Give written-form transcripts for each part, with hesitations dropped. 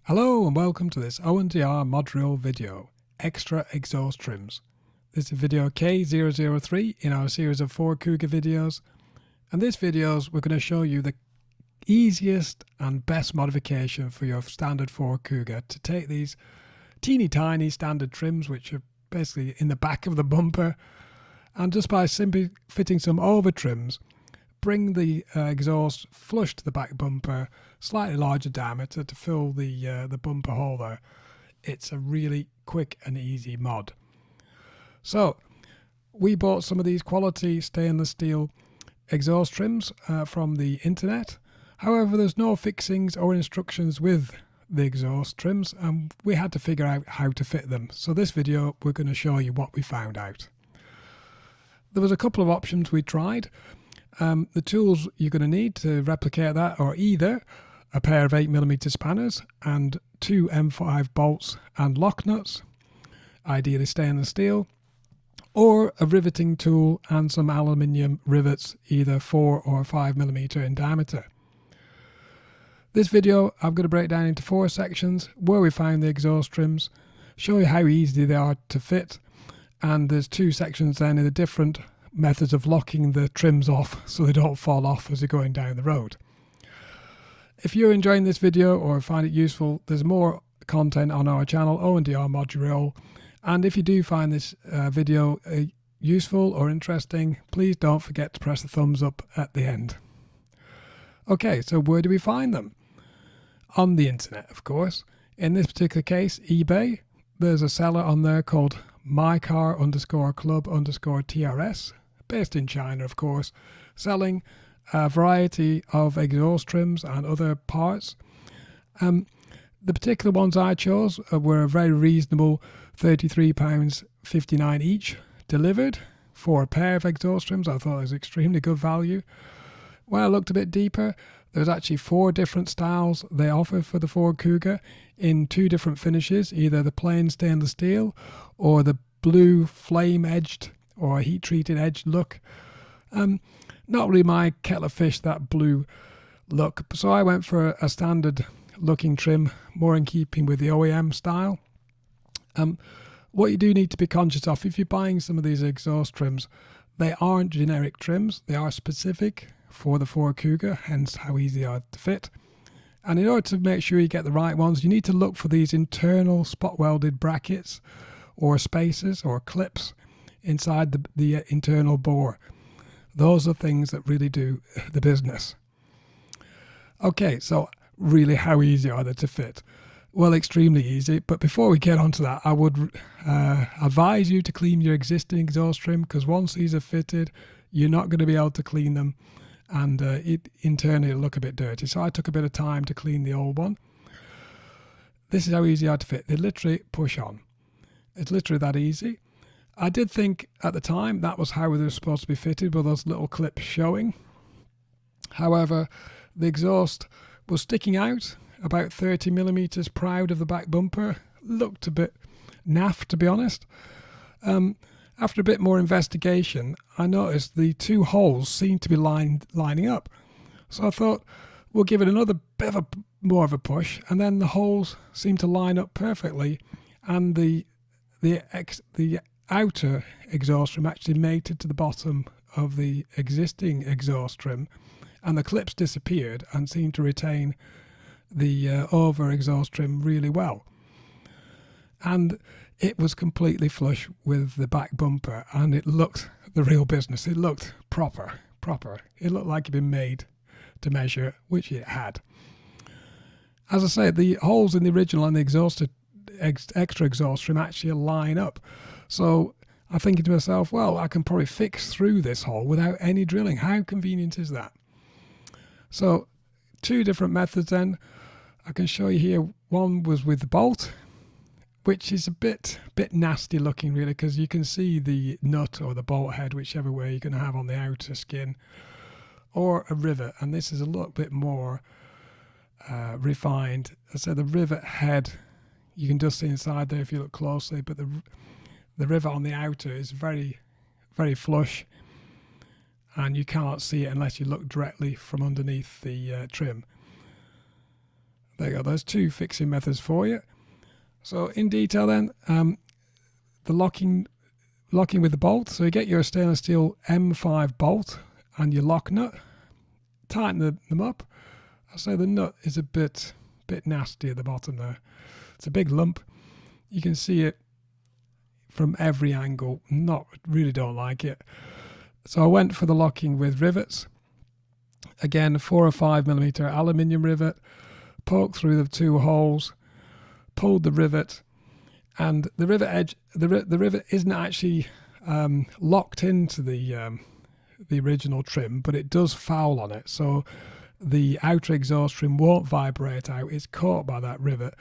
Hello and welcome to this O&DR Modurol video, Extra Exhaust Trims. This is video K003 in our series of Ford Kuga videos, and this video we're going to show you the easiest and best modification for your standard Ford Kuga to take these teeny tiny standard trims which are basically in the back of the bumper, and just by simply fitting some over trims bring the exhaust flush to the back bumper, slightly larger diameter to fill the bumper hole there. It's a really quick and easy mod. So we bought some of these quality stainless steel exhaust trims from the internet. However, there's no fixings or instructions with the exhaust trims, and we had to figure out how to fit them. So this video we're going to show you what we found out. There was a couple of options we tried. The tools you're going to need to replicate that are either a pair of 8mm spanners and 2 M5 bolts and lock nuts, ideally stainless steel, or a riveting tool and some aluminium rivets, either 4 or 5mm in diameter. This video I'm going to break down into 4 sections where we found the exhaust trims, show you how easy they are to fit, and there's 2 sections then in the different methods of locking the trims off so they don't fall off as you're going down the road. If you're enjoying this video or find it useful, there's more content on our channel, O&DR Modurol, and if you do find this video useful or interesting, please don't forget to press the thumbs up at the end. Okay, so where do we find them? On the internet, of course. In this particular case, eBay. There's a seller on there called mycar_club_TRS, based in China, of course, selling a variety of exhaust trims and other parts. The particular ones I chose were a very reasonable £33.59 each, delivered for a pair of exhaust trims. I thought it was extremely good value. When I looked a bit deeper, there's actually 4 different styles they offer for the Ford Kuga in 2 different finishes, either the plain stainless steel or the blue flame edged or heat treated edged look. Not really my kettle of fish, that blue look, so I went for a standard looking trim, more in keeping with the OEM style. What you do need to be conscious of if you're buying some of these exhaust trims, they aren't generic trims, they are specific for the Ford Kuga, hence how easy they are to fit. And in order to make sure you get the right ones, you need to look for these internal spot welded brackets or spacers or clips inside the internal bore. Those are things that really do the business. Okay, so really how easy are they to fit? Well, extremely easy, but before we get onto that, I would advise you to clean your existing exhaust trim, because once these are fitted, you're not going to be able to clean them, and it internally will look a bit dirty. So I took a bit of time to clean the old one. This is how easy they are to fit. They literally push on. It's literally that easy. I did think at the time that was how they were supposed to be fitted, with those little clips showing. However, the exhaust was sticking out about 30mm proud of the back bumper. Looked a bit naff, to be honest. After a bit more investigation, I noticed the 2 holes seemed to be lining up. So I thought, we'll give it another bit of more of a push, and then the holes seemed to line up perfectly, and the outer exhaust trim actually mated to the bottom of the existing exhaust trim, and the clips disappeared and seemed to retain the over exhaust trim really well. And it was completely flush with the back bumper, and it looked the real business. It looked proper. It looked like it'd been made to measure, which it had. As I say, the holes in the original and the extra exhaust trim actually line up. So I'm thinking to myself, well, I can probably fix through this hole without any drilling. How convenient is that? So 2 different methods then. I can show you here. One was with the bolt, which is a bit nasty looking really, because you can see the nut or the bolt head, whichever way you're going to have on the outer skin, or a rivet, and this is a little bit more refined. So the rivet head, you can just see inside there if you look closely, but the rivet on the outer is very flush, and you can't see it unless you look directly from underneath the trim. There you go, there's two fixing methods for you. So in detail then, the locking with the bolt. So you get your stainless steel M5 bolt and your lock nut, tighten them up. I say the nut is a bit nasty at the bottom there. It's a big lump. You can see it from every angle. Really don't like it. So I went for the locking with rivets. Again, 4 or 5mm aluminium rivet. Poked through the two holes, pulled the rivet, and the rivet edge, the rivet isn't actually locked into the original trim, but it does foul on it. So the outer exhaust trim won't vibrate out. It's caught by that rivet.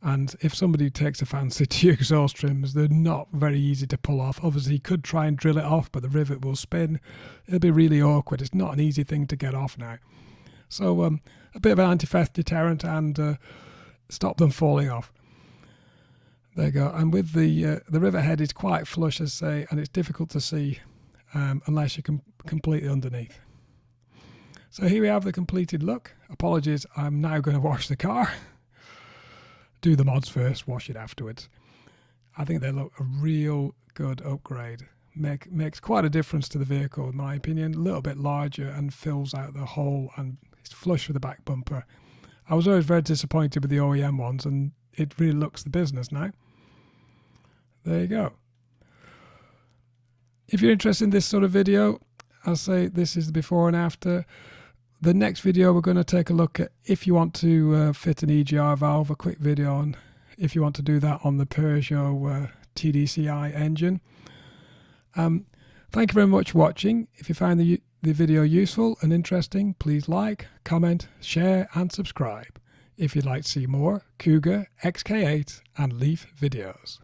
And if somebody takes a fancy to exhaust trims, they're not very easy to pull off. Obviously, you could try and drill it off, but the rivet will spin. It'll be really awkward. It's not an easy thing to get off now. So a bit of an anti-theft deterrent and stop them falling off. There you go. And with the rivet head is quite flush, as I say, and it's difficult to see unless you can completely underneath. So here we have the completed look. Apologies, I'm now going to wash the car. Do the mods first, wash it afterwards. I think they look a real good upgrade. Makes quite a difference to the vehicle, in my opinion. A little bit larger and fills out the hole, and it's flush with the back bumper. I was always very disappointed with the OEM ones, and it really looks the business now. There you go. If you're interested in this sort of video, I'll say this is the before and after. The next video we're going to take a look at if you want to fit an EGR valve, a quick video on if you want to do that on the Peugeot TDCi engine. Thank you very much for watching. If you found the video useful and interesting, please like, comment, share and subscribe if you'd like to see more Kuga XK8 and Leaf videos.